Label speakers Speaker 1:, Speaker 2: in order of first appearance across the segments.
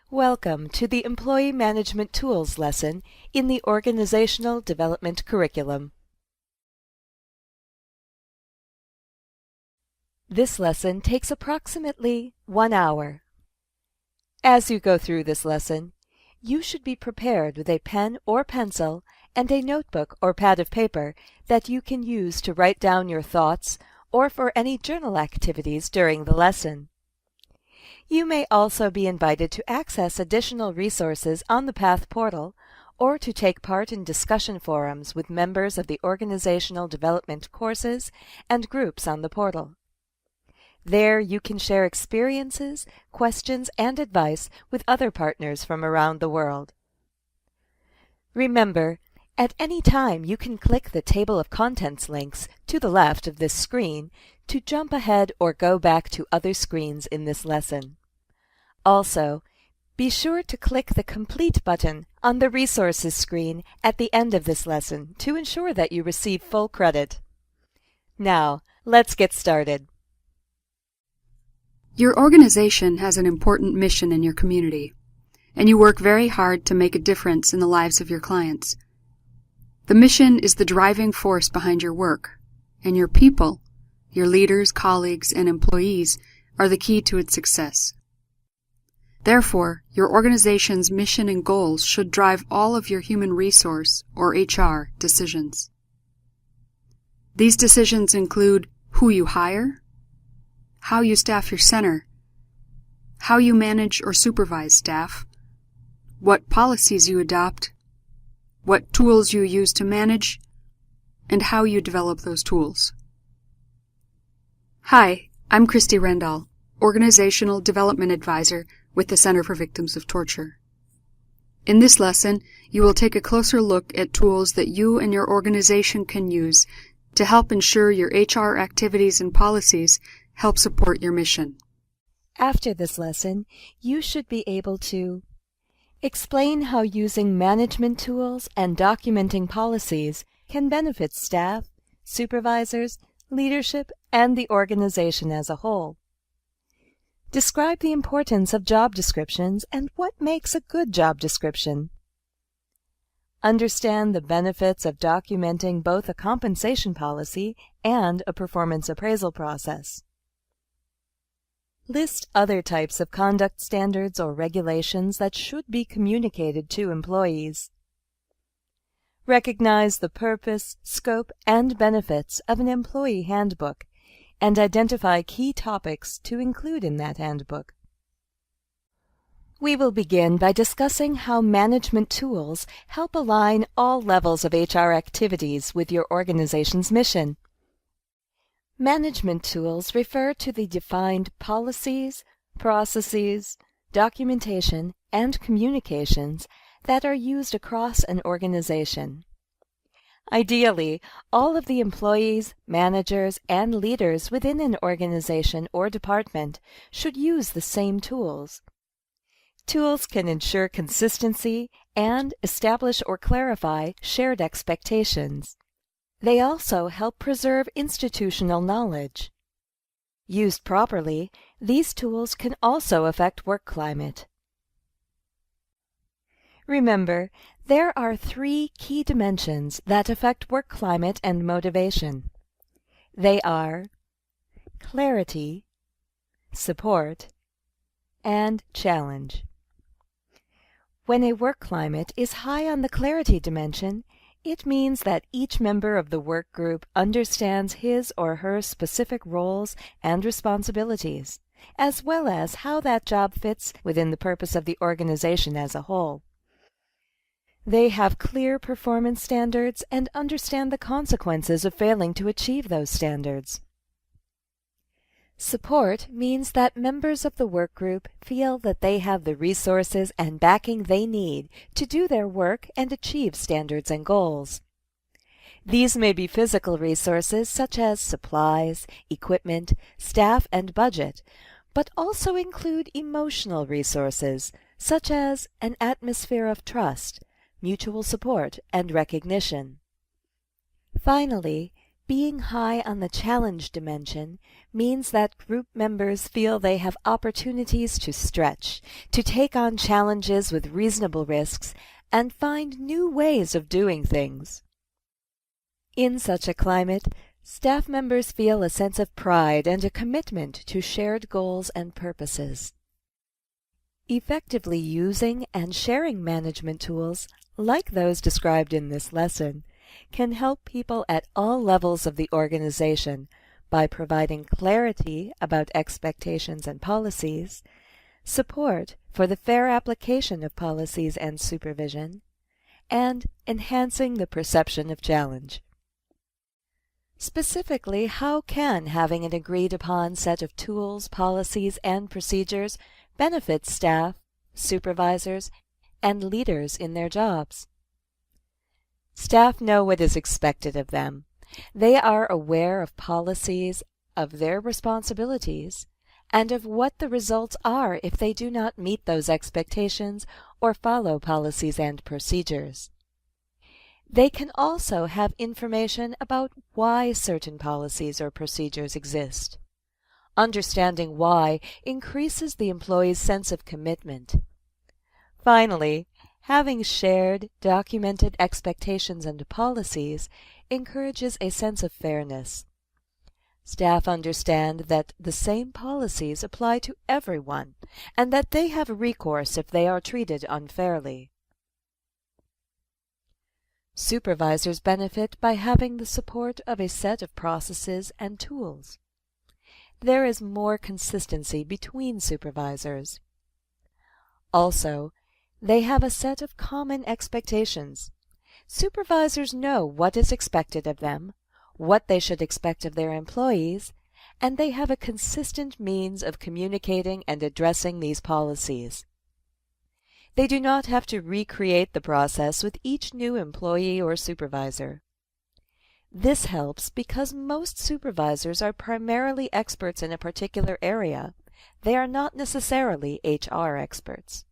Speaker 1: Welcome to the Employee Management Tools lesson in the Organizational Development Curriculum. This lesson takes approximately 1 hour. As you go through this lesson, you should be prepared with a pen or pencil and a notebook or pad of paper that you can use to write down your thoughts or for any journal activities during the lesson. You may also be invited to access additional resources on the PATH portal or to take part in discussion forums with members of the organizational development courses and groups on the portal. There you can share experiences, questions, and advice with other partners from around the world. Remember, at any time you can click the table of contents links to the left of this screen to jump ahead or go back to other screens in this lesson. Also, be sure to click the Complete button on the Resources screen at the end of this lesson to ensure that you receive full credit. Now, let's get started.
Speaker 2: Your organization has an important mission in your community, and you work very hard to make a difference in the lives of your clients. The mission is the driving force behind your work, and your people, your leaders, colleagues, and employees, are the key to its success. Therefore, your organization's mission and goals should drive all of your human resource, or HR, decisions. These decisions include who you hire, how you staff your center, how you manage or supervise staff, what policies you adopt, what tools you use to manage, and how you develop those tools. Hi, I'm Christy Rendall, Organizational Development Advisor with the Center for Victims of Torture. In this lesson, you will take a closer look at tools that you and your organization can use to help ensure your HR activities and policies help support your mission.
Speaker 1: After this lesson, you should be able to explain how using management tools and documenting policies can benefit staff, supervisors, leadership, and the organization as a whole. Describe the importance of job descriptions and what makes a good job description. Understand the benefits of documenting both a compensation policy and a performance appraisal process. List other types of conduct standards or regulations that should be communicated to employees. Recognize the purpose, scope, and benefits of an employee handbook, and identify key topics to include in that handbook. We will begin by discussing how management tools help align all levels of HR activities with your organization's mission. Management tools refer to the defined policies, processes, documentation, and communications that are used across an organization. Ideally, all of the employees, managers, and leaders within an organization or department should use the same tools. Tools can ensure consistency and establish or clarify shared expectations. They also help preserve institutional knowledge. Used properly, these tools can also affect work climate. Remember, there are 3 key dimensions that affect work climate and motivation. They are clarity, support, and challenge. When a work climate is high on the clarity dimension, it means that each member of the work group understands his or her specific roles and responsibilities, as well as how that job fits within the purpose of the organization as a whole. They have clear performance standards and understand the consequences of failing to achieve those standards. Support means that members of the work group feel that they have the resources and backing they need to do their work and achieve standards and goals. These may be physical resources such as supplies, equipment, staff, and budget, but also include emotional resources such as an atmosphere of trust, mutual support, and recognition. Finally, Being high on the challenge dimension means that group members feel they have opportunities to stretch, to take on challenges with reasonable risks, and find new ways of doing things. In such a climate, staff members feel a sense of pride and a commitment to shared goals and purposes. Effectively using and sharing management tools, like those described in this lesson, can help people at all levels of the organization by providing clarity about expectations and policies, support for the fair application of policies and supervision, and enhancing the perception of challenge. Specifically, how can having an agreed-upon set of tools, policies, and procedures benefit staff, supervisors, and leaders in their jobs? Staff know what is expected of them. They are aware of policies, of their responsibilities, and of what the results are if they do not meet those expectations or follow policies and procedures. They can also have information about why certain policies or procedures exist. Understanding why increases the employee's sense of commitment. Finally, having shared, documented expectations and policies encourages a sense of fairness. Staff understand that the same policies apply to everyone and that they have recourse if they are treated unfairly. Supervisors benefit by having the support of a set of processes and tools. There is more consistency between supervisors. Also, they have a set of common expectations. Supervisors know what is expected of them, what they should expect of their employees, and they have a consistent means of communicating and addressing these policies. They do not have to recreate the process with each new employee or supervisor. This helps because most supervisors are primarily experts in a particular area. They are not necessarily HR experts.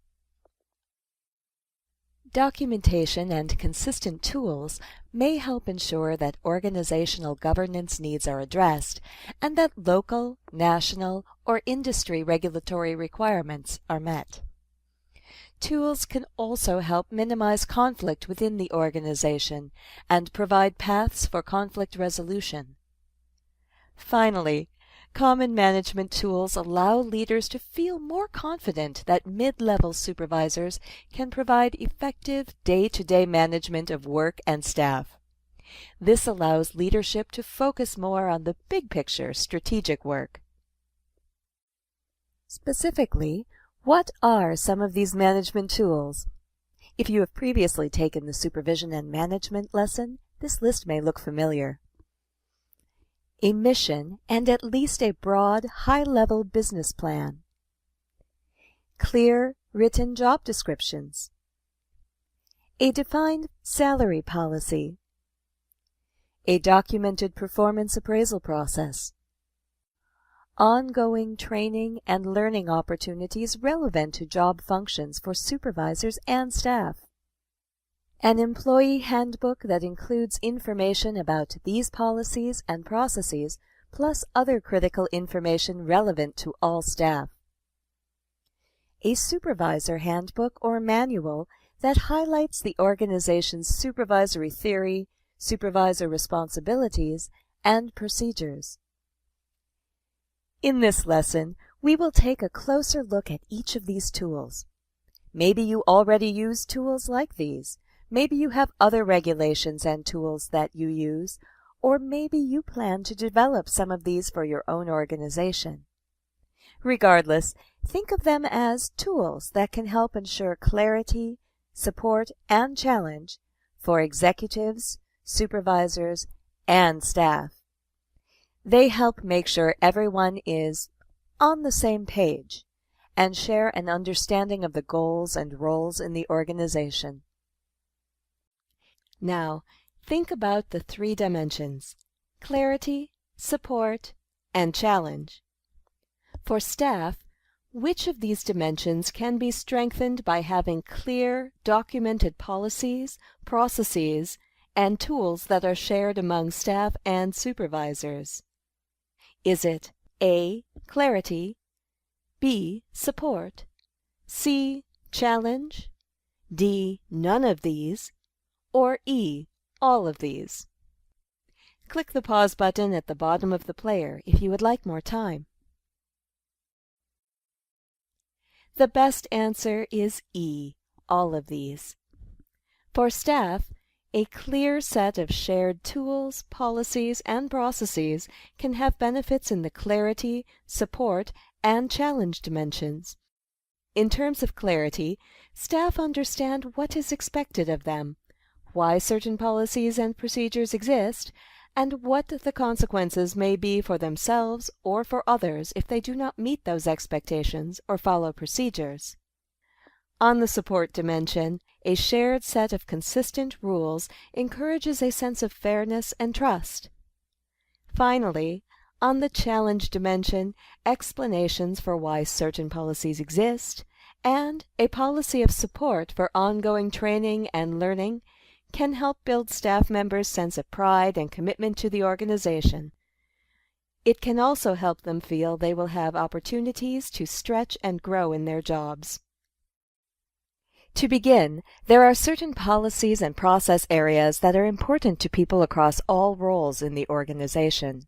Speaker 1: Documentation and consistent tools may help ensure that organizational governance needs are addressed and that local, national, or industry regulatory requirements are met. Tools can also help minimize conflict within the organization and provide paths for conflict resolution. Finally, common management tools allow leaders to feel more confident that mid-level supervisors can provide effective day-to-day management of work and staff. This allows leadership to focus more on the big-picture strategic work. Specifically, what are some of these management tools? If you have previously taken the supervision and management lesson, this list may look familiar. A mission and at least a broad, high-level business plan. Clear, written job descriptions. A defined salary policy. A documented performance appraisal process. Ongoing training and learning opportunities relevant to job functions for supervisors and staff. An employee handbook that includes information about these policies and processes, plus other critical information relevant to all staff. A supervisor handbook or manual that highlights the organization's supervisory theory, supervisor responsibilities, and procedures. In this lesson, we will take a closer look at each of these tools. Maybe you already use tools like these. Maybe you have other regulations and tools that you use, or maybe you plan to develop some of these for your own organization. Regardless, think of them as tools that can help ensure clarity, support, and challenge for executives, supervisors, and staff. They help make sure everyone is on the same page and share an understanding of the goals and roles in the organization. Now, think about the 3 dimensions: clarity, support, and challenge. For staff, which of these dimensions can be strengthened by having clear, documented policies, processes, and tools that are shared among staff and supervisors? Is it A, clarity, B, support, C, challenge, D, none of these, or E, all of these? Click the pause button at the bottom of the player if you would like more time. The best answer is E, all of these. For staff, a clear set of shared tools, policies, and processes can have benefits in the clarity, support, and challenge dimensions. In terms of clarity, staff understand what is expected of them, why certain policies and procedures exist, and what the consequences may be for themselves or for others if they do not meet those expectations or follow procedures. On the support dimension, a shared set of consistent rules encourages a sense of fairness and trust. Finally, on the challenge dimension, explanations for why certain policies exist, and a policy of support for ongoing training and learning can help build staff members' sense of pride and commitment to the organization. It can also help them feel they will have opportunities to stretch and grow in their jobs. To begin, there are certain policies and process areas that are important to people across all roles in the organization.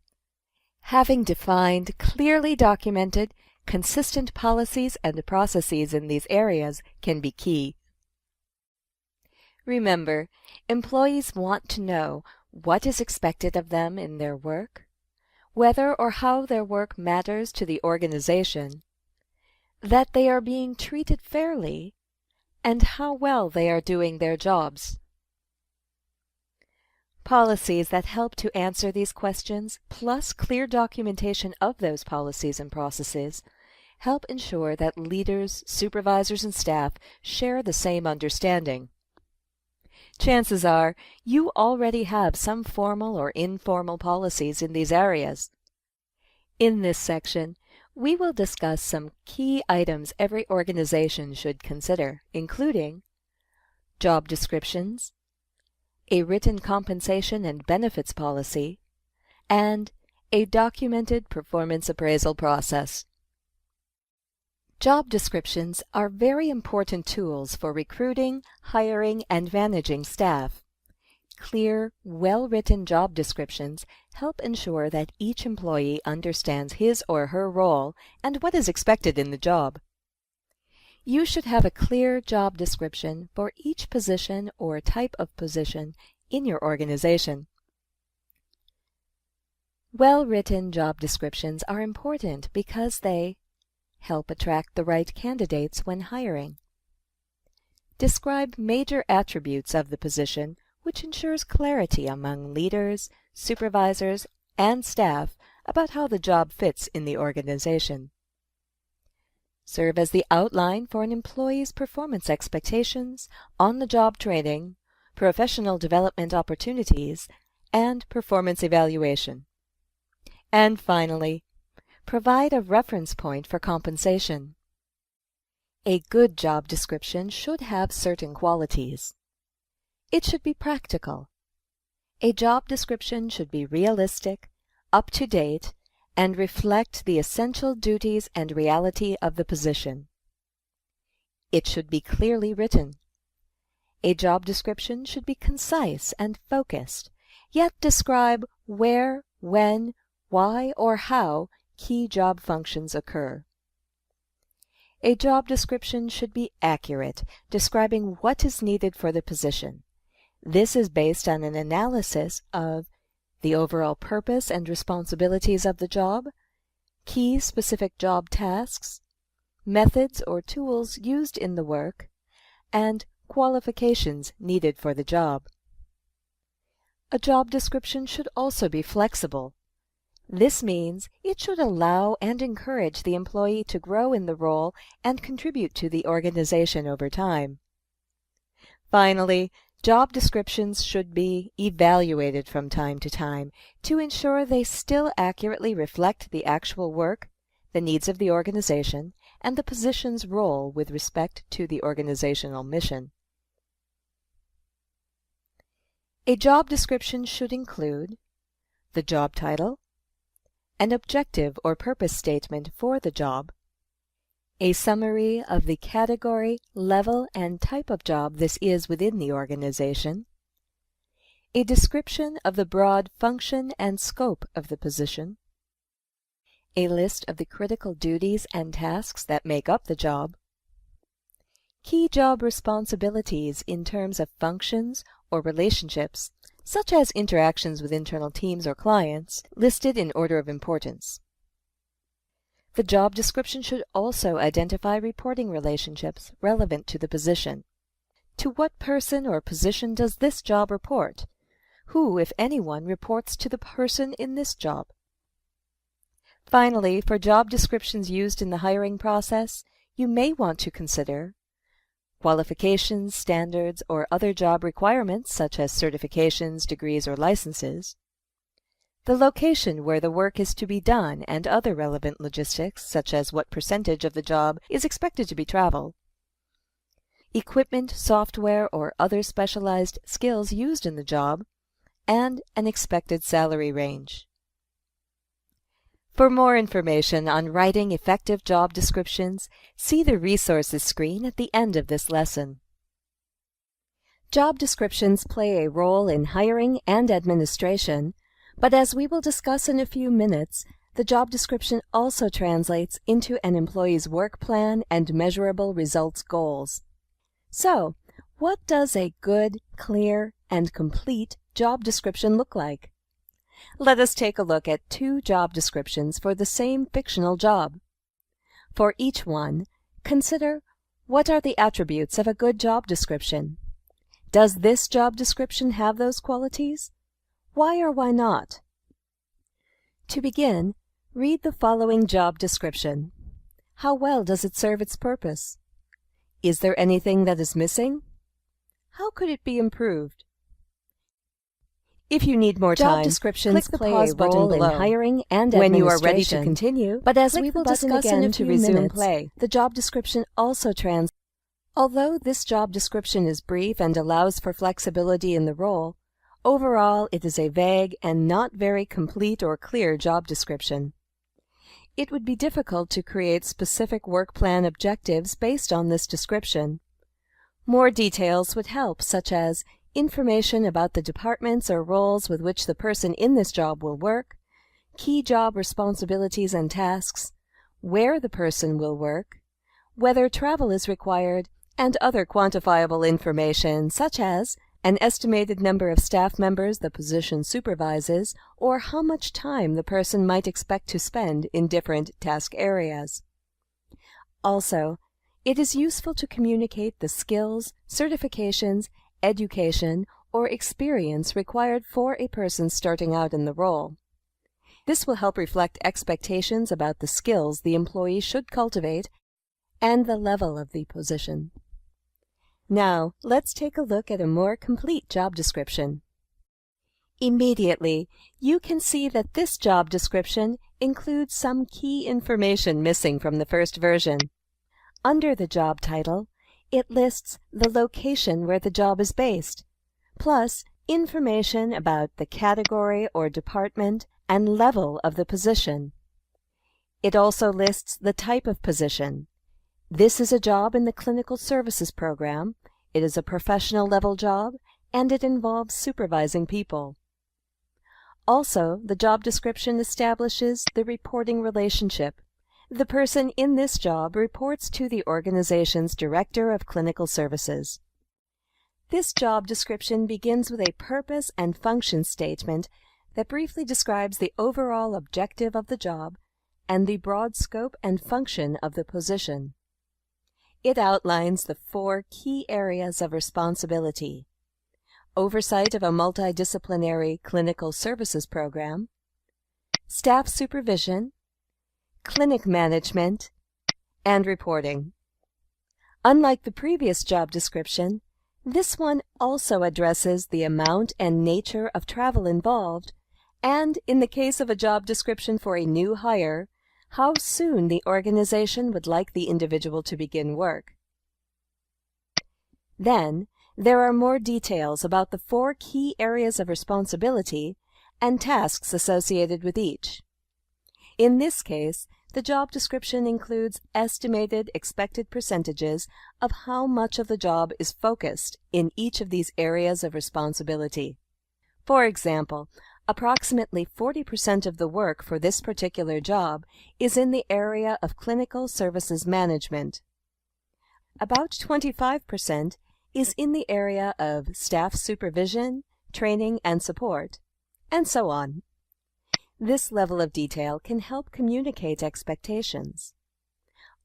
Speaker 1: Having defined, clearly documented, consistent policies and processes in these areas can be key. Remember, employees want to know what is expected of them in their work, whether or how their work matters to the organization, that they are being treated fairly, and how well they are doing their jobs. Policies that help to answer these questions, plus clear documentation of those policies and processes, help ensure that leaders, supervisors, and staff share the same understanding. Chances are you already have some formal or informal policies in these areas. In this section, we will discuss some key items every organization should consider, including job descriptions, a written compensation and benefits policy, and a documented performance appraisal process. Job descriptions are very important tools for recruiting, hiring, and managing staff. Clear, well-written job descriptions help ensure that each employee understands his or her role and what is expected in the job. You should have a clear job description for each position or type of position in your organization. Well-written job descriptions are important because they help attract the right candidates when hiring. Describe major attributes of the position, which ensures clarity among leaders, supervisors, and staff about how the job fits in the organization. Serve as the outline for an employee's performance expectations, on-the-job training, professional development opportunities, and performance evaluation. And finally, provide a reference point for compensation. A good job description should have certain qualities. It should be practical. A job description should be realistic, up-to-date, and reflect the essential duties and reality of the position. It should be clearly written. A job description should be concise and focused, yet describe where, when, why, or how key job functions occur. A job description should be accurate, describing what is needed for the position. This is based on an analysis of the overall purpose and responsibilities of the job, key specific job tasks, methods or tools used in the work, and qualifications needed for the job. A job description should also be flexible. This means it should allow and encourage the employee to grow in the role and contribute to the organization over time. Finally, job descriptions should be evaluated from time to time to ensure they still accurately reflect the actual work, the needs of the organization, and the position's role with respect to the organizational mission. A job description should include the job title, an objective or purpose statement for the job, a summary of the category, level, and type of job this is within the organization, a description of the broad function and scope of the position, a list of the critical duties and tasks that make up the job, key job responsibilities in terms of functions or relationships, such as interactions with internal teams or clients, listed in order of importance. The job description should also identify reporting relationships relevant to the position. To what person or position does this job report? Who, if anyone, reports to the person in this job? Finally, for job descriptions used in the hiring process, you may want to consider qualifications, standards, or other job requirements such as certifications, degrees, or licenses, the location where the work is to be done and other relevant logistics such as what percentage of the job is expected to be travel, equipment, software, or other specialized skills used in the job, and an expected salary range. For more information on writing effective job descriptions, see the resources screen at the end of this lesson. Job descriptions play a role in hiring and administration, but as we will discuss in a few minutes, the job description also translates into an employee's work plan and measurable results goals. So, what does a good, clear, and complete job description look like? Let us take a look at two job descriptions for the same fictional job. For each one, consider what are the attributes of a good job description. Does this job description have those qualities? Why or why not? To begin, read the following job description. How well does it serve its purpose? Is there anything that is missing? How could it be improved? If you need more time,
Speaker 3: Job descriptions
Speaker 1: click the
Speaker 3: play
Speaker 1: pause
Speaker 3: a
Speaker 1: button
Speaker 3: role in
Speaker 1: below
Speaker 3: hiring and
Speaker 1: when you are ready to
Speaker 3: administration.
Speaker 1: continue.
Speaker 3: But as
Speaker 1: click
Speaker 3: we will
Speaker 1: the button
Speaker 3: discuss
Speaker 1: again
Speaker 3: in a
Speaker 1: to
Speaker 3: few
Speaker 1: resume
Speaker 3: minutes,
Speaker 1: play. The job description also Although this job description is brief and allows for flexibility in the role, overall it is a vague and not very complete or clear job description. It would be difficult to create specific work plan objectives based on this description. More details would help, such as information about the departments or roles with which the person in this job will work, key job responsibilities and tasks, where the person will work, whether travel is required, and other quantifiable information such as an estimated number of staff members the position supervises, or how much time the person might expect to spend in different task areas. Also, it is useful to communicate the skills, certifications, education, or experience required for a person starting out in the role. This will help reflect expectations about the skills the employee should cultivate and the level of the position. Now, let's take a look at a more complete job description. Immediately, you can see that this job description includes some key information missing from the first version. Under the job title, it lists the location where the job is based, plus information about the category or department and level of the position. It also lists the type of position. This is a job in the clinical services program, it is a professional level job, and it involves supervising people. Also, the job description establishes the reporting relationship. The person in this job reports to the organization's Director of Clinical Services. This job description begins with a purpose and function statement that briefly describes the overall objective of the job and the broad scope and function of the position. It outlines the 4 key areas of responsibility: oversight of a multidisciplinary clinical services program, staff supervision, clinic management, and reporting. Unlike the previous job description, this one also addresses the amount and nature of travel involved, and in the case of a job description for a new hire, how soon the organization would like the individual to begin work. Then, There are more details about the 4 key areas of responsibility and tasks associated with each. In this case, the job description includes estimated expected percentages of how much of the job is focused in each of these areas of responsibility. For example, approximately 40% of the work for this particular job is in the area of clinical services management. About 25% is in the area of staff supervision, training, and support, and so on. This level of detail can help communicate expectations.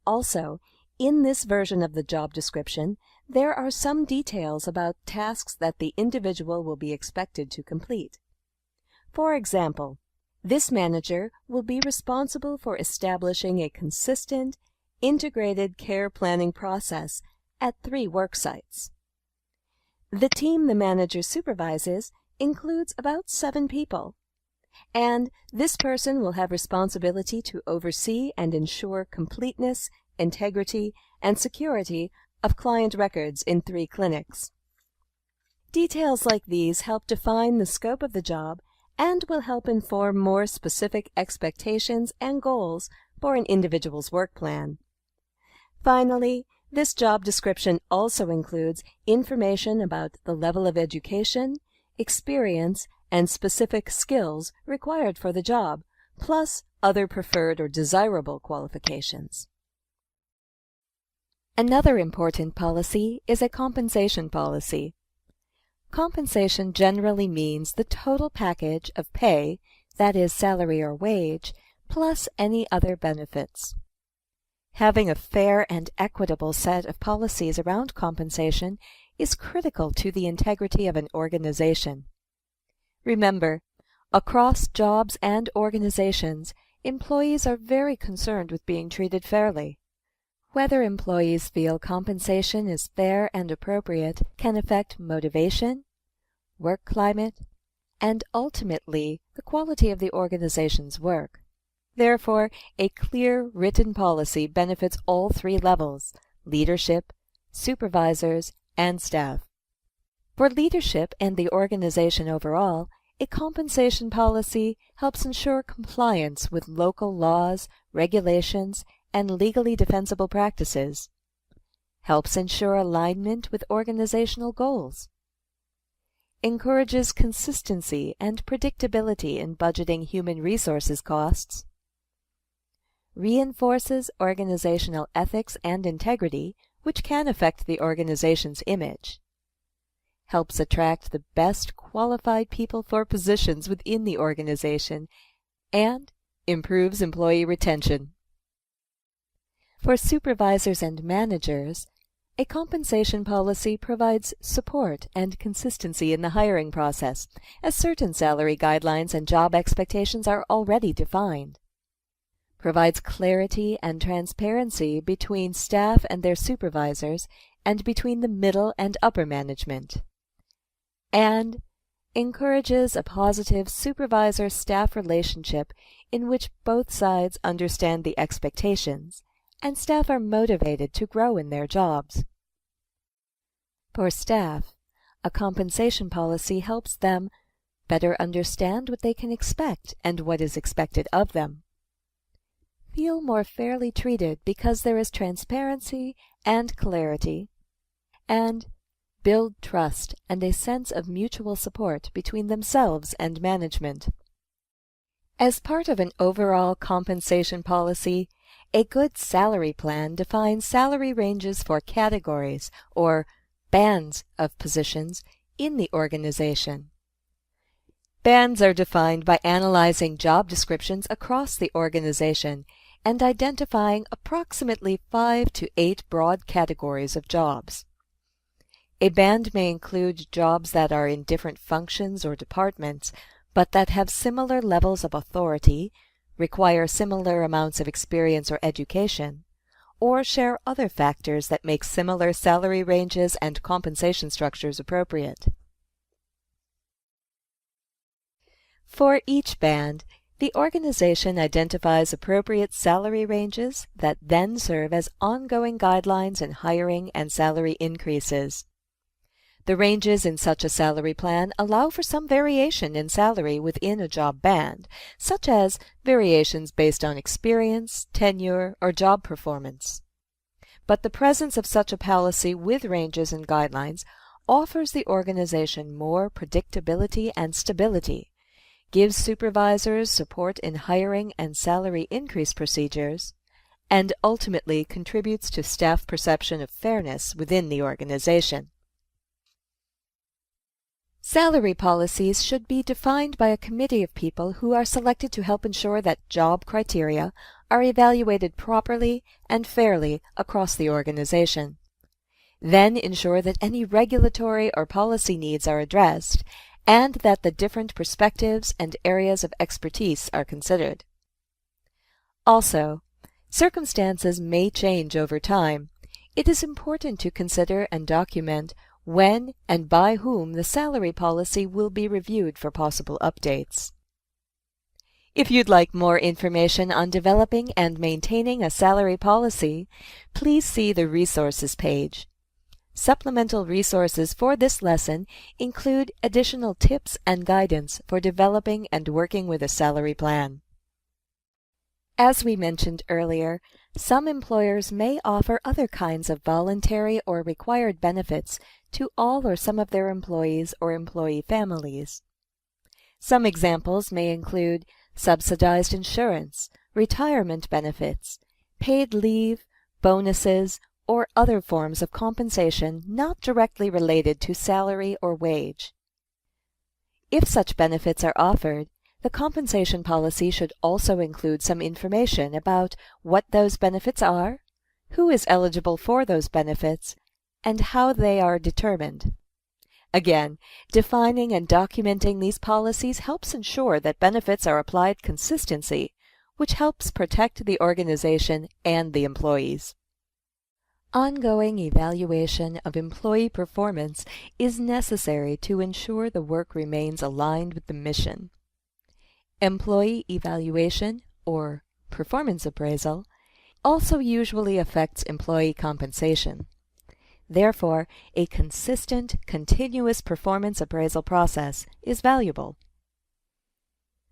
Speaker 1: Also, in this version of the job description, there are some details about tasks that the individual will be expected to complete. For example, this manager will be responsible for establishing a consistent, integrated care planning process at 3 work sites. The team the manager supervises includes about 7 people, and this person will have responsibility to oversee and ensure completeness, integrity, and security of client records in 3 clinics. Details like these help define the scope of the job and will help inform more specific expectations and goals for an individual's work plan. Finally, this job description also includes information about the level of education, experience, and specific skills required for the job, plus other preferred or desirable qualifications. Another important policy is a compensation policy. Compensation generally means the total package of pay, that is, salary or wage, plus any other benefits. Having a fair and equitable set of policies around compensation is critical to the integrity of an organization. Remember, across jobs and organizations, employees are very concerned with being treated fairly. Whether employees feel compensation is fair and appropriate can affect motivation, work climate, and ultimately the quality of the organization's work. Therefore, a clear written policy benefits all 3 levels: leadership, supervisors, and staff. For leadership and the organization overall, a compensation policy helps ensure compliance with local laws, regulations, and legally defensible practices, helps ensure alignment with organizational goals, encourages consistency and predictability in budgeting human resources costs, reinforces organizational ethics and integrity, which can affect the organization's image, helps attract the best qualified people for positions within the organization, and improves employee retention. For supervisors and managers, a compensation policy provides support and consistency in the hiring process, as certain salary guidelines and job expectations are already defined. Provides clarity and transparency between staff and their supervisors and between the middle and upper management. And encourages a positive supervisor-staff relationship in which both sides understand the expectations and staff are motivated to grow in their jobs. For staff, a compensation policy helps them better understand what they can expect and what is expected of them, feel more fairly treated because there is transparency and clarity, and build trust and a sense of mutual support between themselves and management. As part of an overall compensation policy, a good salary plan defines salary ranges for categories or bands of positions in the organization. Bands are defined by analyzing job descriptions across the organization and identifying approximately 5 to 8 broad categories of jobs. A band may include jobs that are in different functions or departments, but that have similar levels of authority, require similar amounts of experience or education, or share other factors that make similar salary ranges and compensation structures appropriate. For each band, the organization identifies appropriate salary ranges that then serve as ongoing guidelines in hiring and salary increases. The ranges in such a salary plan allow for some variation in salary within a job band, such as variations based on experience, tenure, or job performance. But the presence of such a policy with ranges and guidelines offers the organization more predictability and stability, gives supervisors support in hiring and salary increase procedures, and ultimately contributes to staff perception of fairness within the organization. Salary policies should be defined by a committee of people who are selected to help ensure that job criteria are evaluated properly and fairly across the organization. Then ensure that any regulatory or policy needs are addressed and that the different perspectives and areas of expertise are considered. Also, circumstances may change over time. It is important to consider and document when and by whom the salary policy will be reviewed for possible updates. If you'd like more information on developing and maintaining a salary policy, please see the Resources page. Supplemental resources for this lesson include additional tips and guidance for developing and working with a salary plan. As we mentioned earlier, some employers may offer other kinds of voluntary or required benefits to all or some of their employees or employee families. Some examples may include subsidized insurance, retirement benefits, paid leave, bonuses, or other forms of compensation not directly related to salary or wage. If such benefits are offered, the compensation policy should also include some information about what those benefits are, who is eligible for those benefits, and how they are determined. Again, defining and documenting these policies helps ensure that benefits are applied consistently, which helps protect the organization and the employees. Ongoing evaluation of employee performance is necessary to ensure the work remains aligned with the mission. Employee evaluation, or performance appraisal, also usually affects employee compensation. Therefore, a consistent, continuous performance appraisal process is valuable.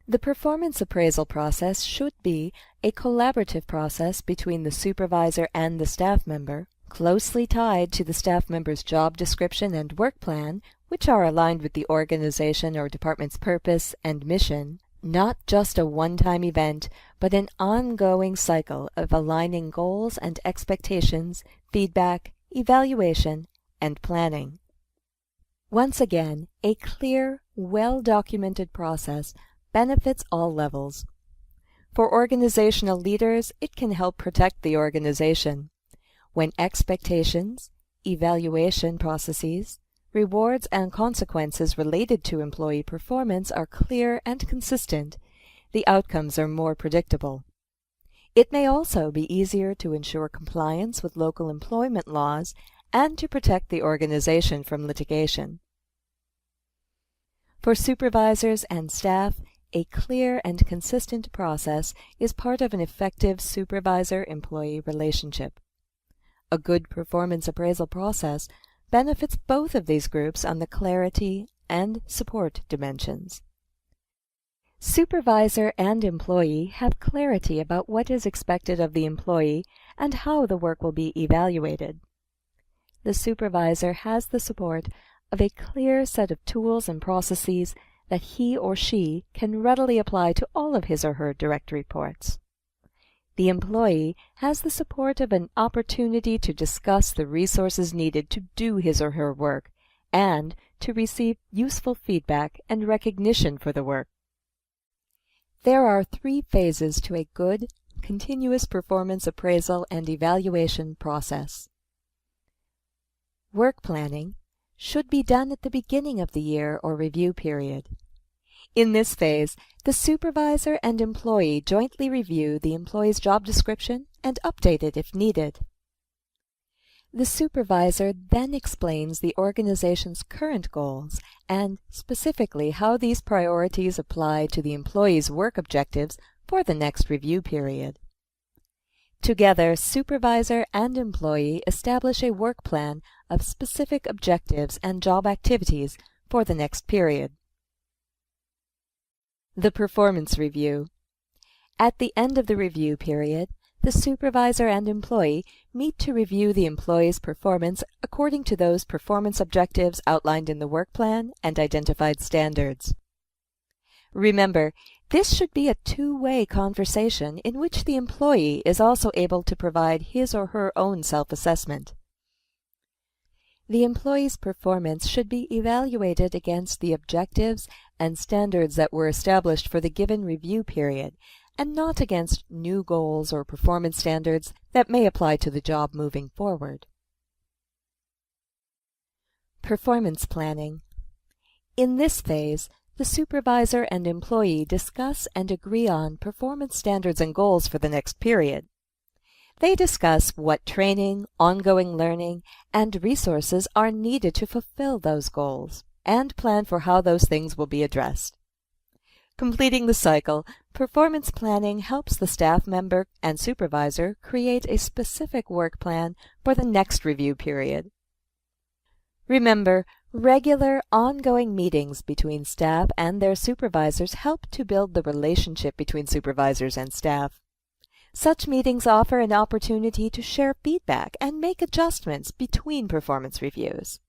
Speaker 1: The performance appraisal process should be a collaborative process between the supervisor and the staff member, closely tied to the staff member's job description and work plan, which are aligned with the organization or department's purpose and mission, not just a one-time event, but an ongoing cycle of aligning goals and expectations, feedback, evaluation, and planning. Once again, a clear, well-documented process benefits all levels. For organizational leaders, it can help protect the organization. When expectations, evaluation processes, rewards and consequences related to employee performance are clear and consistent, the outcomes are more predictable. It may also be easier to ensure compliance with local employment laws and to protect the organization from litigation. For supervisors and staff, a clear and consistent process is part of an effective supervisor-employee relationship. A good performance appraisal process benefits both of these groups on the clarity and support dimensions. Supervisor and employee have clarity about what is expected of the employee and how the work will be evaluated. The supervisor has the support of a clear set of tools and processes that he or she can readily apply to all of his or her direct reports. The employee has the support of an opportunity to discuss the resources needed to do his or her work and to receive useful feedback and recognition for the work. There are 3 phases to a good, continuous performance appraisal and evaluation process. Work planning should be done at the beginning of the year or review period. In this phase, the supervisor and employee jointly review the employee's job description and update it if needed. The supervisor then explains the organization's current goals and specifically how these priorities apply to the employee's work objectives for the next review period. Together, supervisor and employee establish a work plan of specific objectives and job activities for the next period. The performance review. At the end of the review period, the supervisor and employee meet to review the employee's performance according to those performance objectives outlined in the work plan and identified standards. Remember, this should be a two-way conversation in which the employee is also able to provide his or her own self-assessment. The employee's performance should be evaluated against the objectives and standards that were established for the given review period, and not against new goals or performance standards that may apply to the job moving forward. Performance planning. In this phase, the supervisor and employee discuss and agree on performance standards and goals for the next period. They discuss what training, ongoing learning, and resources are needed to fulfill those goals, and plan for how those things will be addressed. Completing the cycle, performance planning helps the staff member and supervisor create a specific work plan for the next review period. Remember, regular, ongoing meetings between staff and their supervisors help to build the relationship between supervisors and staff. Such meetings offer an opportunity to share feedback and make adjustments between performance reviews.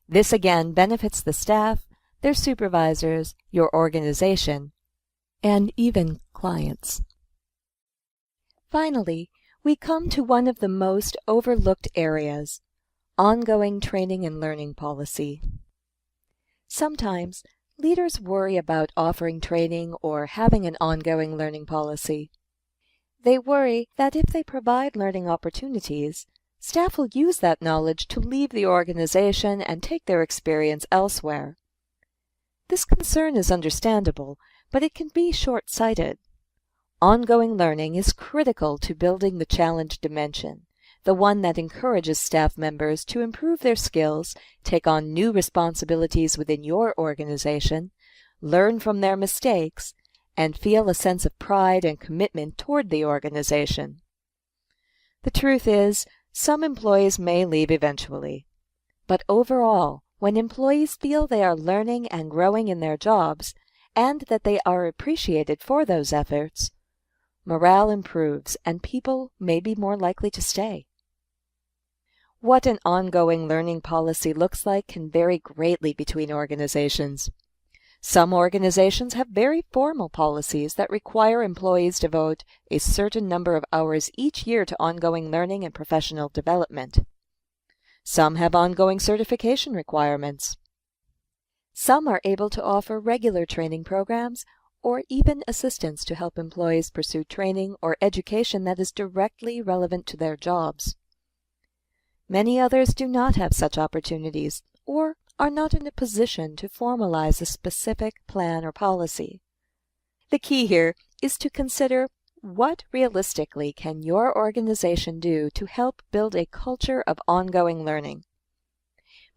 Speaker 1: This again benefits the staff, their supervisors, your organization, and even clients. Finally, we come to one of the most overlooked areas: ongoing training and learning policy. Sometimes, leaders worry about offering training or having an ongoing learning policy. They worry that if they provide learning opportunities, staff will use that knowledge to leave the organization and take their experience elsewhere. This concern is understandable, but it can be short-sighted. Ongoing learning is critical to building the challenge dimension, the one that encourages staff members to improve their skills, take on new responsibilities within your organization, learn from their mistakes, and feel a sense of pride and commitment toward the organization. The truth is, some employees may leave eventually. But overall, when employees feel they are learning and growing in their jobs, and that they are appreciated for those efforts, morale improves and people may be more likely to stay. What an ongoing learning policy looks like can vary greatly between organizations. Some organizations have very formal policies that require employees to devote a certain number of hours each year to ongoing learning and professional development. Some have ongoing certification requirements. Some are able to offer regular training programs or even assistance to help employees pursue training or education that is directly relevant to their jobs. Many others do not have such opportunities or are not in a position to formalize a specific plan or policy. The key here is to consider what realistically can your organization do to help build a culture of ongoing learning.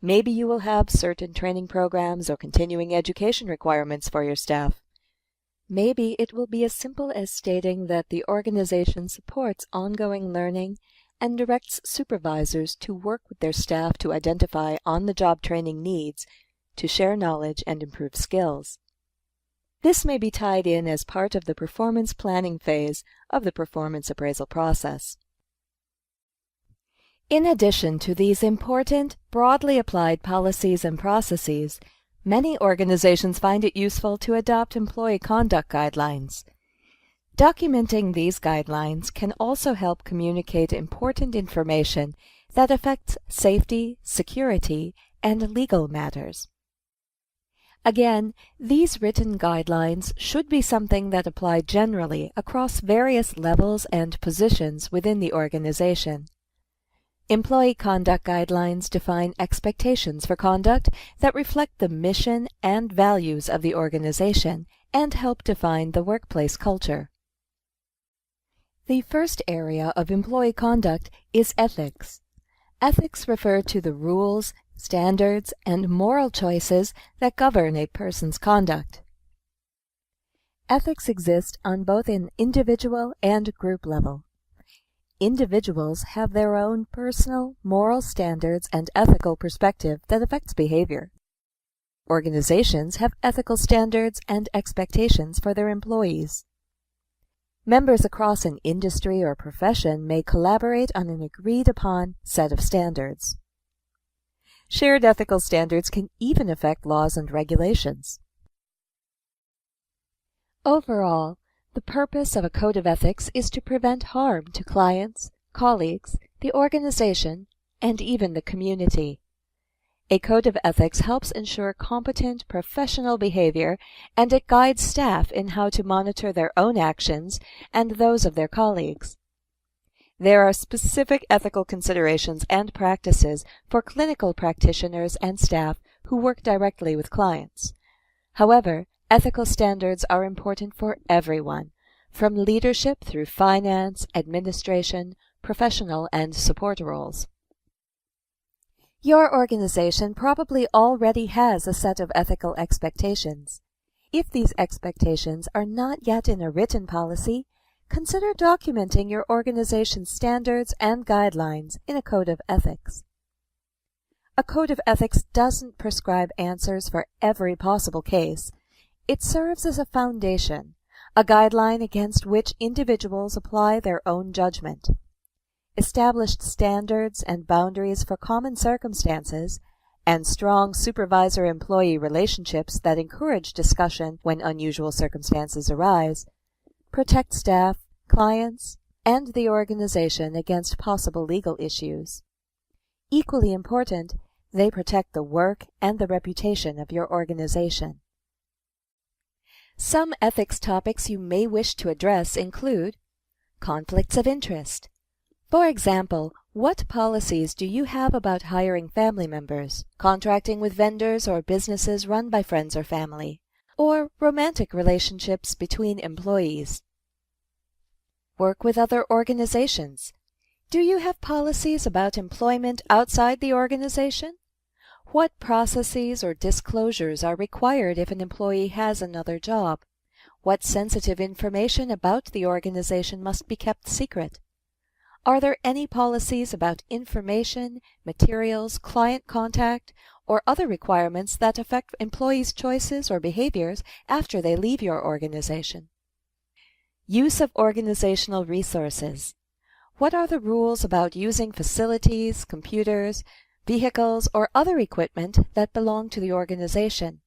Speaker 1: Maybe you will have certain training programs or continuing education requirements for your staff. Maybe it will be as simple as stating that the organization supports ongoing learning and directs supervisors to work with their staff to identify on-the-job training needs, to share knowledge and improve skills. This may be tied in as part of the performance planning phase of the performance appraisal process. In addition to these important, broadly applied policies and processes, many organizations find it useful to adopt employee conduct guidelines. Documenting these guidelines can also help communicate important information that affects safety, security, and legal matters. Again, these written guidelines should be something that apply generally across various levels and positions within the organization. Employee conduct guidelines define expectations for conduct that reflect the mission and values of the organization and help define the workplace culture. The first area of employee conduct is ethics. Ethics refer to the rules, standards, and moral choices that govern a person's conduct. Ethics exist on both an individual and group level. individuals have their own personal, moral standards and ethical perspective that affects behavior. Organizations have ethical standards and expectations for their employees. Members across an industry or profession may collaborate on an agreed-upon set of standards. Shared ethical standards can even affect laws and regulations. Overall, the purpose of a code of ethics is to prevent harm to clients, colleagues, the organization, and even the community. A code of ethics helps ensure competent professional behavior, and it guides staff in how to monitor their own actions and those of their colleagues. There are specific ethical considerations and practices for clinical practitioners and staff who work directly with clients. However, ethical standards are important for everyone, from leadership through finance, administration, professional, and support roles. Your organization probably already has a set of ethical expectations. If these expectations are not yet in a written policy, consider documenting your organization's standards and guidelines in a code of ethics. A code of ethics doesn't prescribe answers for every possible case. It serves as a foundation, a guideline against which individuals apply their own judgment. Established standards and boundaries for common circumstances, and strong supervisor-employee relationships that encourage discussion when unusual circumstances arise, protect staff, clients, and the organization against possible legal issues. Equally important, they protect the work and the reputation of your organization. Some ethics topics you may wish to address include conflicts of interest. For example, what policies do you have about hiring family members, contracting with vendors or businesses run by friends or family, or romantic relationships between employees? Work with other organizations. Do you have policies about employment outside the organization? What processes or disclosures are required if an employee has another job? What sensitive information about the organization must be kept secret? Are there any policies about information, materials, client contact, or other requirements that affect employees' choices or behaviors after they leave your organization? Use of organizational resources. What are the rules about using facilities, computers, vehicles, or other equipment that belong to the organization?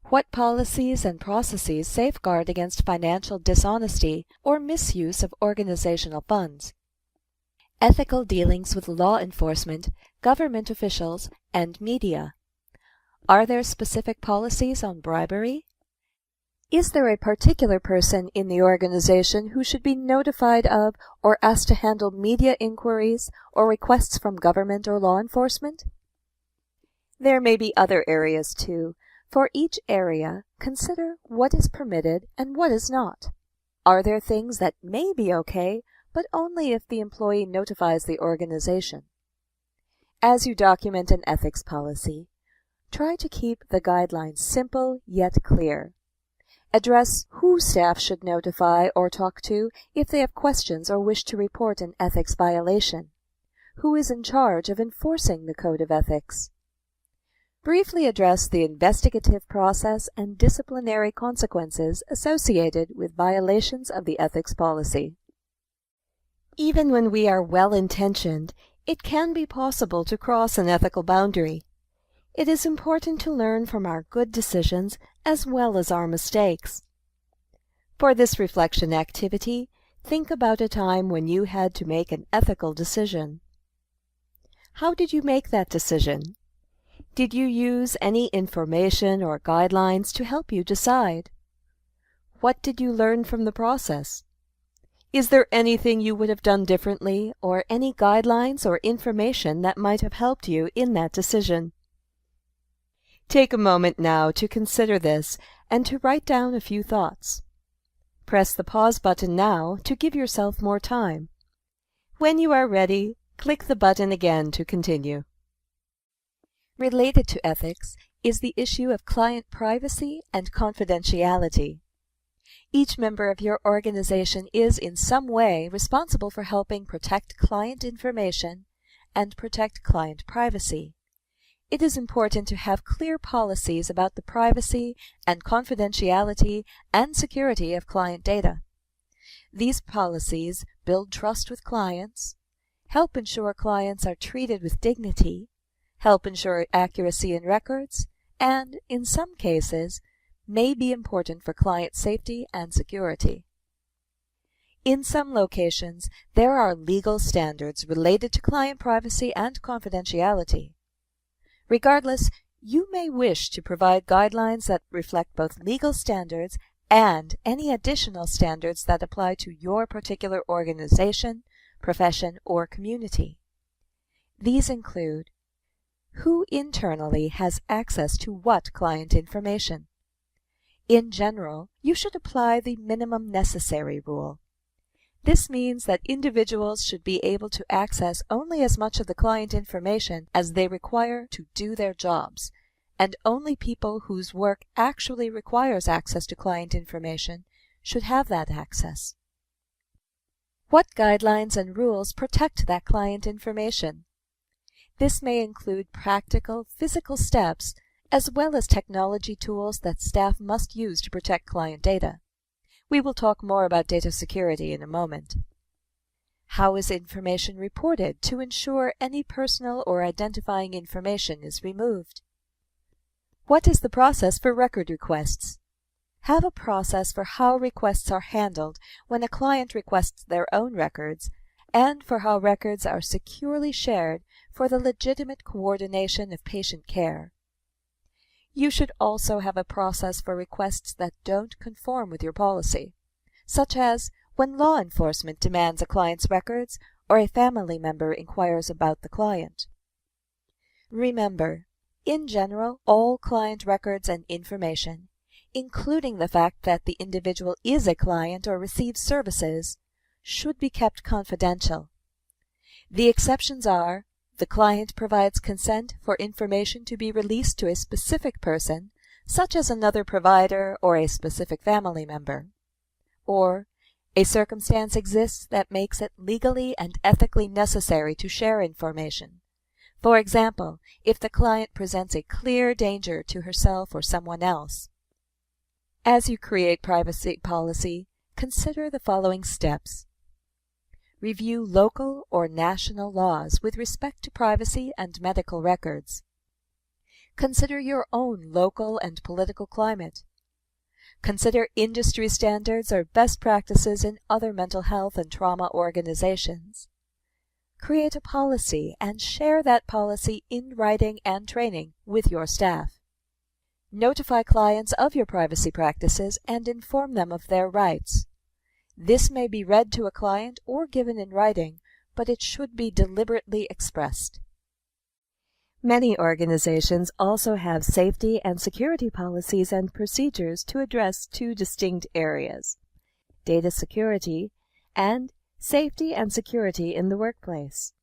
Speaker 1: What policies and processes safeguard against financial dishonesty or misuse of organizational funds? Ethical dealings with law enforcement, government officials, and media. Are there specific policies on bribery? Is there a particular person in the organization who should be notified of or asked to handle media inquiries or requests from government or law enforcement? There may be other areas too. For each area, consider what is permitted and what is not. Are there things that may be okay, but only if the employee notifies the organization? As you document an ethics policy, try to keep the guidelines simple yet clear. Address who staff should notify or talk to if they have questions or wish to report an ethics violation. Who is in charge of enforcing the code of ethics? Briefly address the investigative process and disciplinary consequences associated with violations of the ethics policy. Even when we are well-intentioned, it can be possible to cross an ethical boundary. It is important to learn from our good decisions as well as our mistakes. For this reflection activity, think about a time when you had to make an ethical decision. How did you make that decision? Did you use any information or guidelines to help you decide? What did you learn from the process? Is there anything you would have done differently, or any guidelines or information that might have helped you in that decision? Take a moment now to consider this and to write down a few thoughts. Press the pause button now to give yourself more time. When you are ready, click the button again to continue. Related to ethics is the issue of client privacy and confidentiality. Each member of your organization is in some way responsible for helping protect client information and protect client privacy. It is important to have clear policies about the privacy and confidentiality and security of client data. These policies build trust with clients, help ensure clients are treated with dignity, help ensure accuracy in records, and, in some cases, may be important for client safety and security. In some locations, there are legal standards related to client privacy and confidentiality. Regardless, you may wish to provide guidelines that reflect both legal standards and any additional standards that apply to your particular organization, profession, or community. These include who internally has access to what client information. In general, you should apply the minimum necessary rule. This means that individuals should be able to access only as much of the client information as they require to do their jobs, and only people whose work actually requires access to client information should have that access. What guidelines and rules protect that client information? This may include practical, physical steps as well as technology tools that staff must use to protect client data. We will talk more about data security in a moment. How is information reported to ensure any personal or identifying information is removed? What is the process for record requests? Have a process for how requests are handled when a client requests their own records, and for how records are securely shared for the legitimate coordination of patient care. You should also have a process for requests that don't conform with your policy, such as when law enforcement demands a client's records or a family member inquires about the client. Remember, in general, all client records and information, including the fact that the individual is a client or receives services, should be kept confidential. The exceptions are the client provides consent for information to be released to a specific person, such as another provider or a specific family member, or a circumstance exists that makes it legally and ethically necessary to share information. For example, if the client presents a clear danger to herself or someone else. As you create privacy policy, consider the following steps. Review local or national laws with respect to privacy and medical records. Consider your own local and political climate. Consider industry standards or best practices in other mental health and trauma organizations. Create a policy and share that policy in writing and training with your staff. Notify clients of your privacy practices and inform them of their rights. This may be read to a client or given in writing, but it should be deliberately expressed. Many organizations also have safety and security policies and procedures to address two distinct areas: data security and safety and security in the workplace.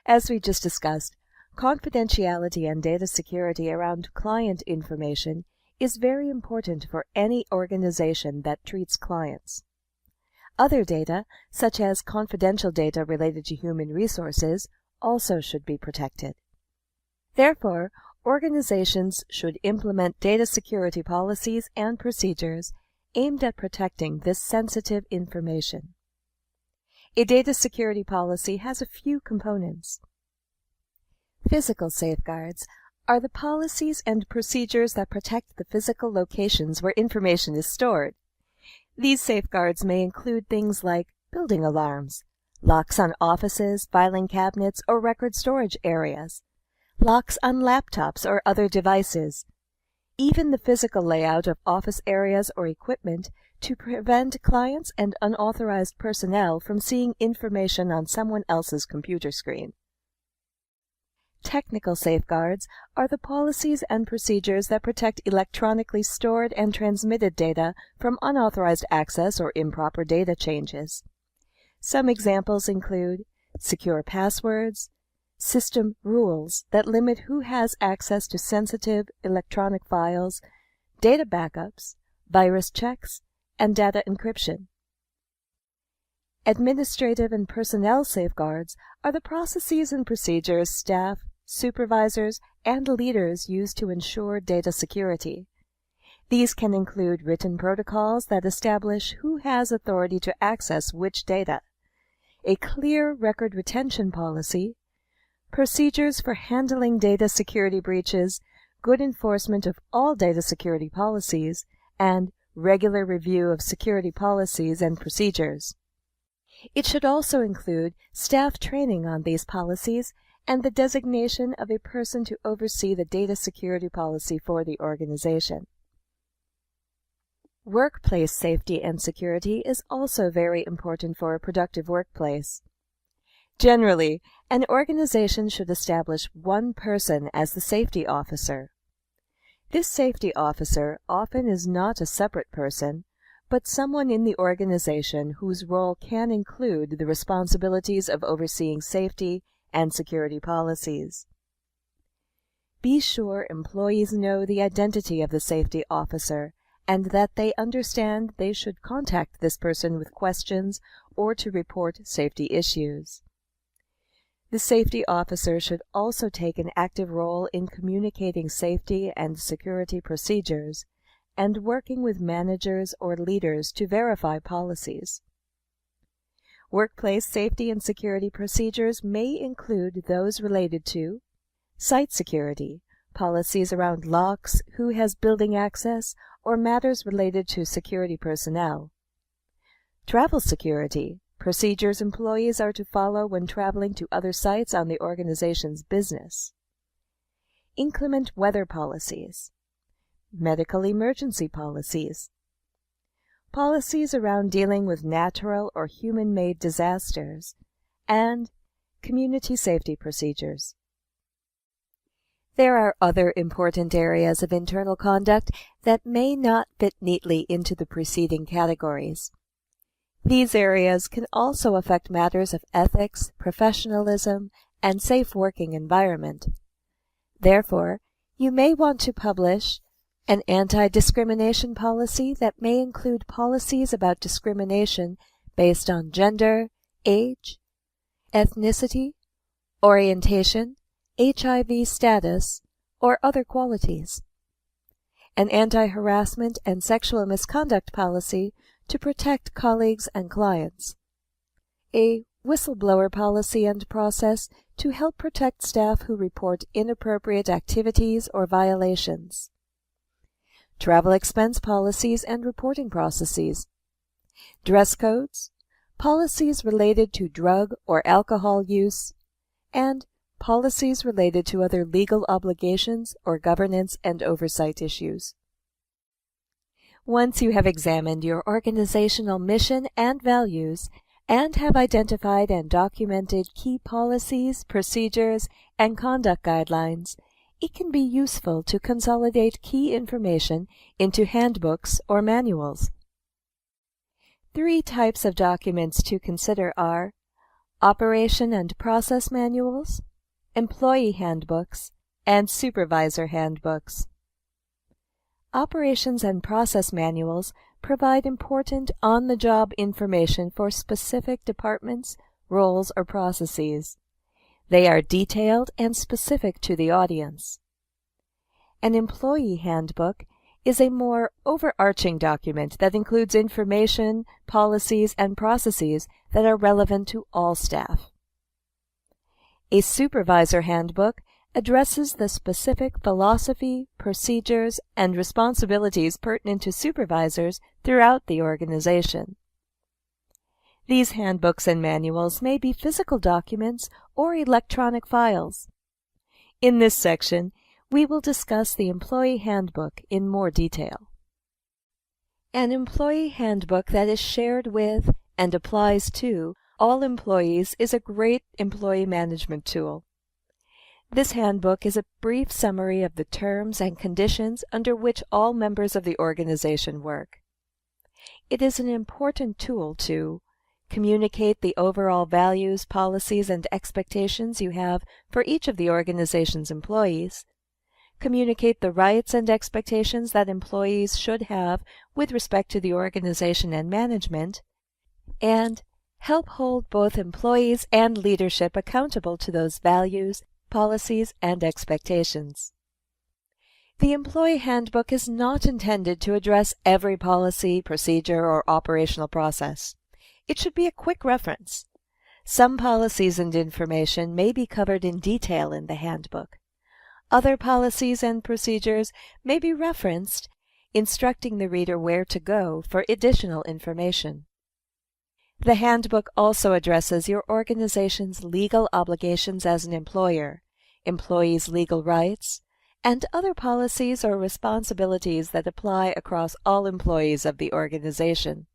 Speaker 1: As we just discussed, confidentiality and data security around client information is very important for any organization that treats clients. Other data, such as confidential data related to human resources, also should be protected. Therefore, organizations should implement data security policies and procedures aimed at protecting this sensitive information. A data security policy has a few components. Physical safeguards are the policies and procedures that protect the physical locations where information is stored. These safeguards may include things like building alarms, locks on offices, filing cabinets, or record storage areas, locks on laptops or other devices, even the physical layout of office areas or equipment to prevent clients and unauthorized personnel from seeing information on someone else's computer screen. Technical safeguards are the policies and procedures that protect electronically stored and transmitted data from unauthorized access or improper data changes. Some examples include secure passwords, system rules that limit who has access to sensitive electronic files, data backups, virus checks, and data encryption. Administrative and personnel safeguards are the processes and procedures staff, supervisors, and leaders use to ensure data security. These can include written protocols that establish who has authority to access which data, a clear record retention policy, procedures for handling data security breaches, good enforcement of all data security policies, and regular review of security policies and procedures. It should also include staff training on these policies and the designation of a person to oversee the data security policy for the organization. Workplace safety and security is also very important for a productive workplace. Generally, an organization should establish one person as the safety officer. This safety officer often is not a separate person, but someone in the organization whose role can include the responsibilities of overseeing safety and security policies. Be sure employees know the identity of the safety officer and that they understand they should contact this person with questions or to report safety issues. The safety officer should also take an active role in communicating safety and security procedures and working with managers or leaders to verify policies. Workplace safety and security procedures may include those related to site security, policies around locks, who has building access, or matters related to security personnel. Travel security, procedures employees are to follow when traveling to other sites on the organization's business. Inclement weather policies. Medical emergency policies. Policies around dealing with natural or human-made disasters, and community safety procedures. There are other important areas of internal conduct that may not fit neatly into the preceding categories. These areas can also affect matters of ethics, professionalism, and safe working environment. Therefore, you may want to publish an anti-discrimination policy that may include policies about discrimination based on gender, age, ethnicity, orientation, HIV status, or other qualities. An anti-harassment and sexual misconduct policy to protect colleagues and clients. A whistleblower policy and process to help protect staff who report inappropriate activities or violations. Travel expense policies and reporting processes. Dress codes, policies related to drug or alcohol use, and policies related to other legal obligations or governance and oversight issues. Once you have examined your organizational mission and values, and have identified and documented key policies, procedures, and conduct guidelines, it can be useful to consolidate key information into handbooks or manuals. 3 types of documents to consider are operation and process manuals, employee handbooks, and supervisor handbooks. Operations and process manuals provide important on-the-job information for specific departments, roles, or processes. They are detailed and specific to the audience. An employee handbook is a more overarching document that includes information, policies, and processes that are relevant to all staff. A supervisor handbook addresses the specific philosophy, procedures, and responsibilities pertinent to supervisors throughout the organization. These handbooks and manuals may be physical documents or electronic files. In this section, we will discuss the employee handbook in more detail. An employee handbook that is shared with and applies to all employees is a great employee management tool. This handbook is a brief summary of the terms and conditions under which all members of the organization work. It is an important tool to communicate the overall values, policies, and expectations you have for each of the organization's employees, communicate the rights and expectations that employees should have with respect to the organization and management, and help hold both employees and leadership accountable to those values, policies, and expectations. The Employee Handbook is not intended to address every policy, procedure, or operational process. It should be a quick reference. Some policies and information may be covered in detail in the handbook. Other policies and procedures may be referenced, instructing the reader where to go for additional information. The handbook also addresses your organization's legal obligations as an employer, employees' legal rights, and other policies or responsibilities that apply across all employees of the organization.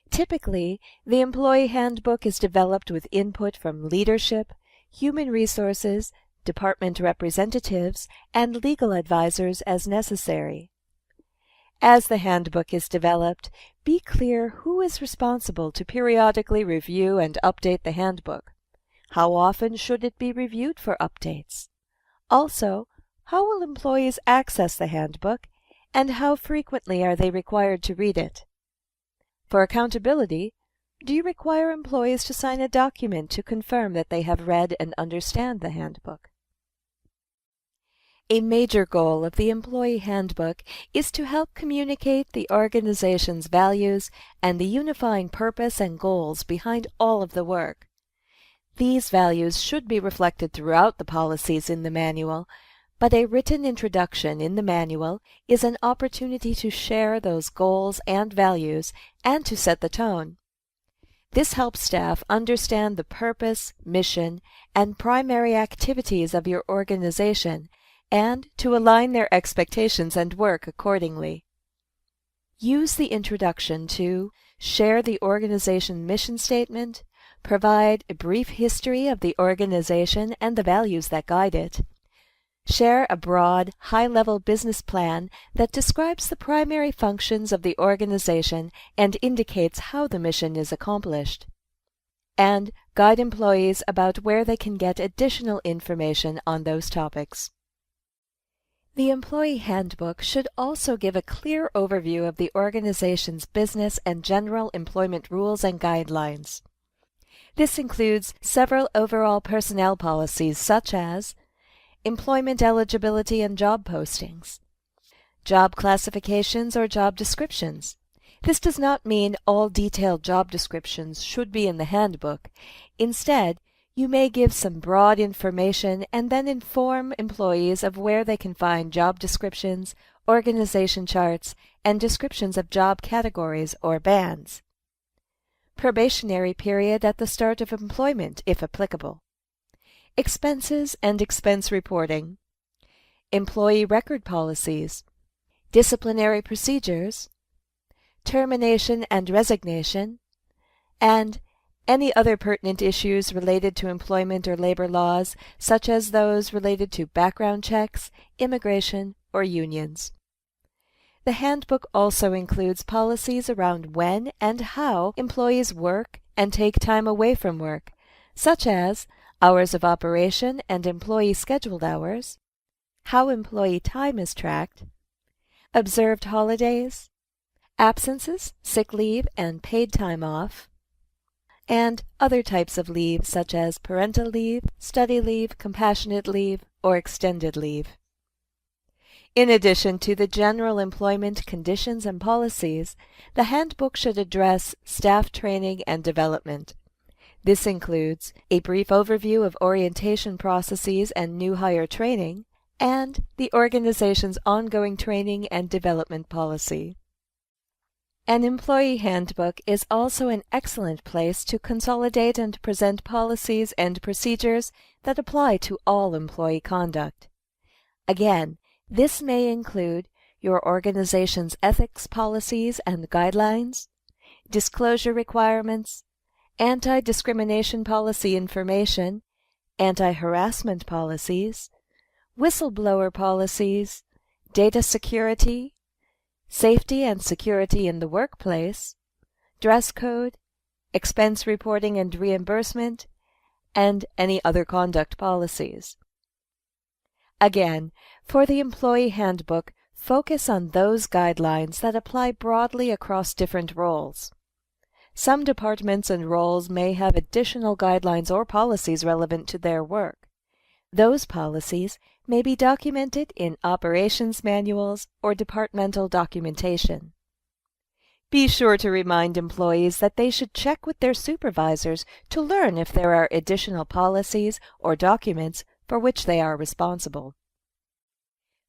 Speaker 1: Typically, the Employee Handbook is developed with input from leadership, human resources, department representatives, and legal advisors as necessary. As the handbook is developed, be clear who is responsible to periodically review and update the handbook. How often should it be reviewed for updates? Also, how will employees access the handbook, and how frequently are they required to read it? For accountability, do you require employees to sign a document to confirm that they have read and understand the handbook? A major goal of the Employee Handbook is to help communicate the organization's values and the unifying purpose and goals behind all of the work. These values should be reflected throughout the policies in the manual, but a written introduction in the manual is an opportunity to share those goals and values and to set the tone. This helps staff understand the purpose, mission, and primary activities of your organization and to align their expectations and work accordingly. Use the introduction to share the organization mission statement, provide a brief history of the organization and the values that guide it, share a broad, high-level business plan that describes the primary functions of the organization and indicates how the mission is accomplished, and guide employees about where they can get additional information on those topics. The Employee Handbook should also give a clear overview of the organization's business and general employment rules and guidelines. This includes several overall personnel policies such as employment eligibility and job postings, job classifications or job descriptions. This does not mean all detailed job descriptions should be in the handbook. Instead, you may give some broad information and then inform employees of where they can find job descriptions, organization charts, and descriptions of job categories or bands. Probationary period at the start of employment, if applicable. Expenses and expense reporting. Employee record policies. Disciplinary procedures. Termination and resignation. And any other pertinent issues related to employment or labor laws, such as those related to background checks, immigration, or unions. The handbook also includes policies around when and how employees work and take time away from work, such as hours of operation and employee scheduled hours, how employee time is tracked, observed holidays, absences, sick leave, and paid time off, and other types of leave such as parental leave, study leave, compassionate leave, or extended leave. In addition to the general employment conditions and policies, the handbook should address staff training and development. This includes a brief overview of orientation processes and new hire training, and the organization's ongoing training and development policy. An employee handbook is also an excellent place to consolidate and present policies and procedures that apply to all employee conduct. Again, this may include your organization's ethics policies and guidelines, disclosure requirements, anti-discrimination policy information, anti-harassment policies, whistleblower policies, data security, safety and security in the workplace, dress code, expense reporting and reimbursement, and any other conduct policies. Again, for the employee handbook, focus on those guidelines that apply broadly across different roles. Some departments and roles may have additional guidelines or policies relevant to their work. Those policies may be documented in operations manuals or departmental documentation. Be sure to remind employees that they should check with their supervisors to learn if there are additional policies or documents for which they are responsible.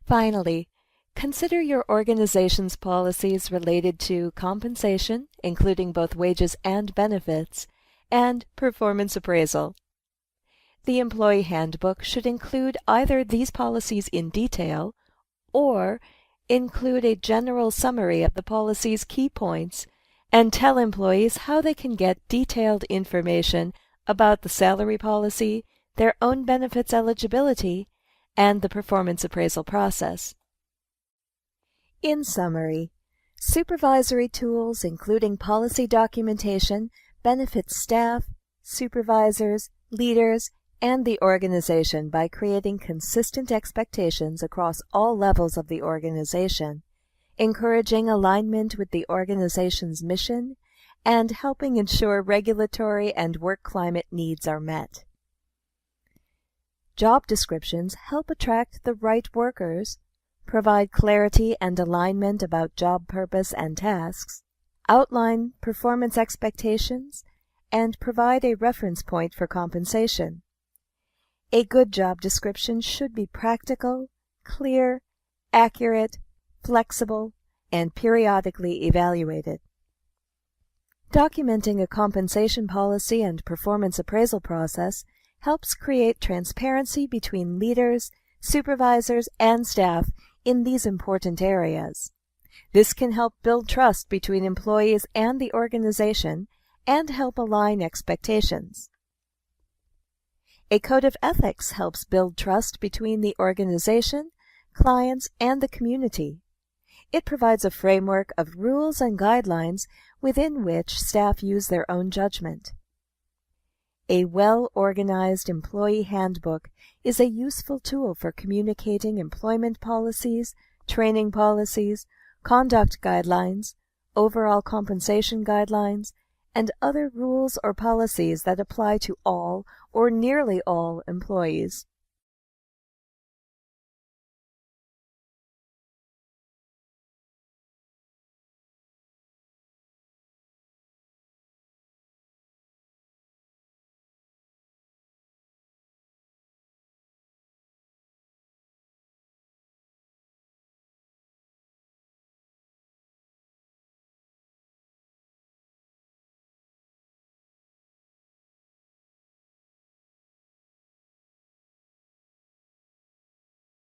Speaker 1: Finally, consider your organization's policies related to compensation, including both wages and benefits, and performance appraisal. The employee handbook should include either these policies in detail or include a general summary of the policy's key points and tell employees how they can get detailed information about the salary policy, their own benefits eligibility, and the performance appraisal process. In summary, supervisory tools including policy documentation benefit staff, supervisors, leaders, and the organization by creating consistent expectations across all levels of the organization, encouraging alignment with the organization's mission, and helping ensure regulatory and work climate needs are met. Job descriptions help attract the right workers, provide clarity and alignment about job purpose and tasks, outline performance expectations, and provide a reference point for compensation. A good job description should be practical, clear, accurate, flexible, and periodically evaluated. Documenting a compensation policy and performance appraisal process helps create transparency between leaders, supervisors, and staff in these important areas. This can help build trust between employees and the organization and help align expectations. A code of ethics helps build trust between the organization, clients, and the community. It provides a framework of rules and guidelines within which staff use their own judgment. A well-organized employee handbook is a useful tool for communicating employment policies, training policies, conduct guidelines, overall compensation guidelines, and other rules or policies that apply to all or nearly all employees.